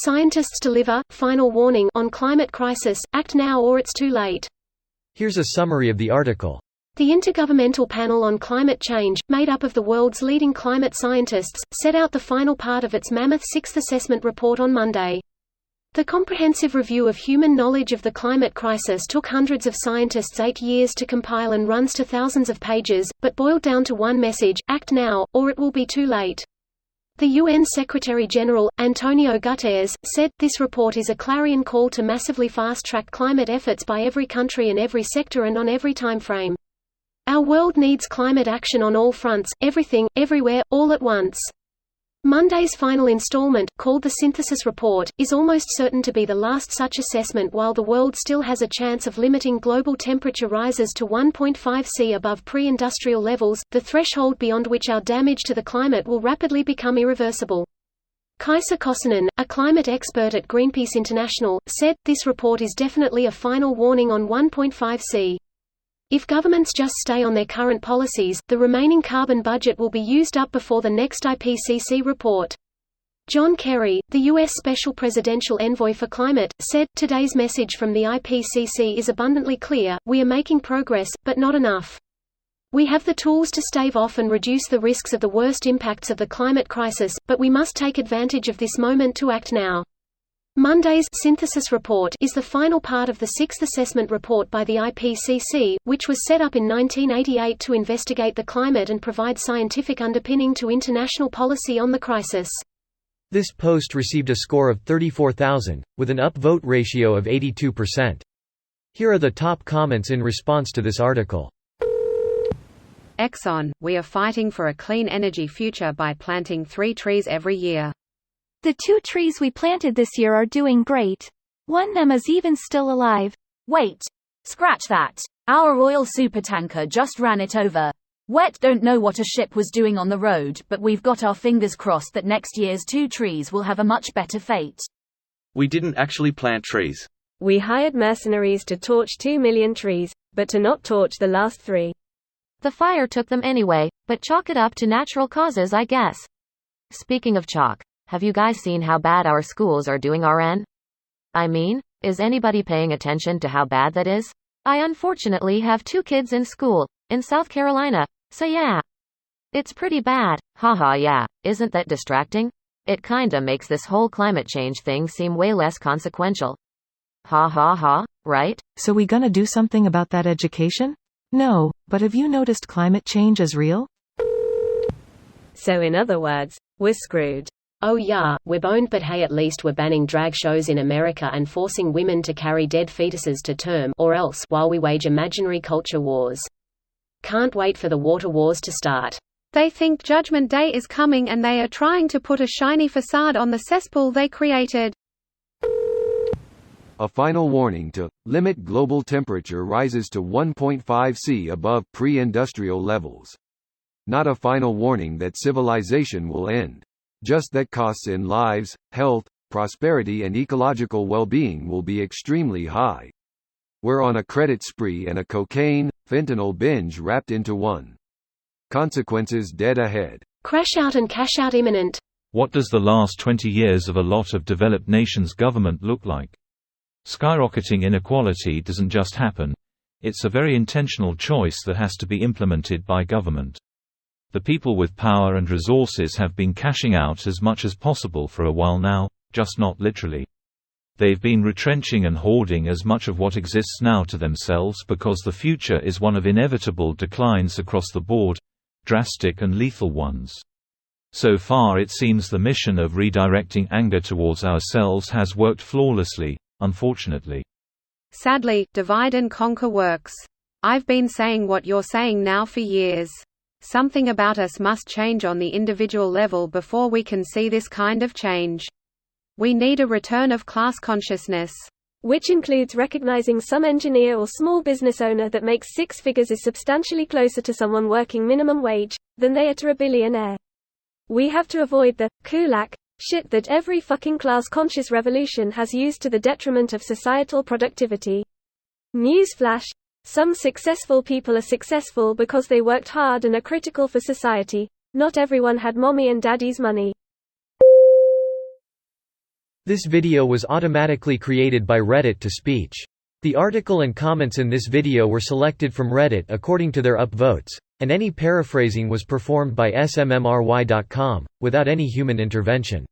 Scientists deliver, final warning on climate crisis, act now or it's too late. Here's a summary of the article. The Intergovernmental Panel on Climate Change, made up of the world's leading climate scientists, set out the final part of its mammoth sixth assessment report on Monday. The comprehensive review of human knowledge of the climate crisis took hundreds of scientists 8 years to compile and runs to thousands of pages, but boiled down to one message: act now, or it will be too late. The UN Secretary-General, Antonio Guterres, said, "This report is a clarion call to massively fast-track climate efforts by every country and every sector and on every timeframe. Our world needs climate action on all fronts, everything, everywhere, all at once." Monday's final installment, called the Synthesis Report, is almost certain to be the last such assessment while the world still has a chance of limiting global temperature rises to 1.5 C above pre-industrial levels, the threshold beyond which our damage to the climate will rapidly become irreversible. Kaisa Kosonen, a climate expert at Greenpeace International, said, "This report is definitely a final warning on 1.5 C. If governments just stay on their current policies, the remaining carbon budget will be used up before the next IPCC report." John Kerry, the U.S. Special Presidential Envoy for Climate, said, "Today's message from the IPCC is abundantly clear: we are making progress, but not enough. We have the tools to stave off and reduce the risks of the worst impacts of the climate crisis, but we must take advantage of this moment to act now." Monday's Synthesis Report is the final part of the sixth assessment report by the IPCC, which was set up in 1988 to investigate the climate and provide scientific underpinning to international policy on the crisis. This post received a score of 34,000, with an upvote ratio of 82%. Here are the top comments in response to this article. Exxon, we are fighting for a clean energy future by planting 3 trees every year. The 2 trees we planted this year are doing great. One of them is even still alive. Wait. Scratch that. Our oil supertanker just ran it over. Wet don't know what a ship was doing on the road, but we've got our fingers crossed that next year's 2 trees will have a much better fate. We didn't actually plant trees. We hired mercenaries to torch 2 million trees, but to not torch the last 3. The fire took them anyway, but chalk it up to natural causes, I guess. Speaking of chalk, have you guys seen how bad our schools are doing RN? I mean, is anybody paying attention to how bad that is? I unfortunately have 2 kids in school, in South Carolina, so yeah. It's pretty bad, haha yeah, isn't that distracting? It kinda makes this whole climate change thing seem way less consequential. Ha ha ha, right? So we gonna do something about that education? No, but have you noticed climate change is real? So in other words, we're screwed. Oh yeah, we're boned, but hey, at least we're banning drag shows in America and forcing women to carry dead fetuses to term or else while we wage imaginary culture wars. Can't wait for the water wars to start. They think Judgment Day is coming and they are trying to put a shiny facade on the cesspool they created. A final warning to limit global temperature rises to 1.5 C above pre-industrial levels. Not a final warning that civilization will end. Just that costs in lives, health, prosperity and ecological well-being will be extremely high. We're on a credit spree and a cocaine, fentanyl binge wrapped into one. Consequences dead ahead. Crash out and cash out imminent. What does the last 20 years of a lot of developed nations' government look like? Skyrocketing inequality doesn't just happen. It's a very intentional choice that has to be implemented by government. The people with power and resources have been cashing out as much as possible for a while now, just not literally. They've been retrenching and hoarding as much of what exists now to themselves because the future is one of inevitable declines across the board, drastic and lethal ones. So far it seems the mission of redirecting anger towards ourselves has worked flawlessly, unfortunately. Sadly, divide and conquer works. I've been saying what you're saying now for years. Something about us must change on the individual level before we can see this kind of change. We need a return of class consciousness. Which includes recognizing some engineer or small business owner that makes 6 figures is substantially closer to someone working minimum wage than they are to a billionaire. We have to avoid the kulak shit that every fucking class-conscious revolution has used to the detriment of societal productivity. Newsflash: some successful people are successful because they worked hard and are critical for society. Not everyone had mommy and daddy's money. This video was automatically created by Reddit to speech. The article and comments in this video were selected from Reddit according to their upvotes, and any paraphrasing was performed by smmry.com, without any human intervention.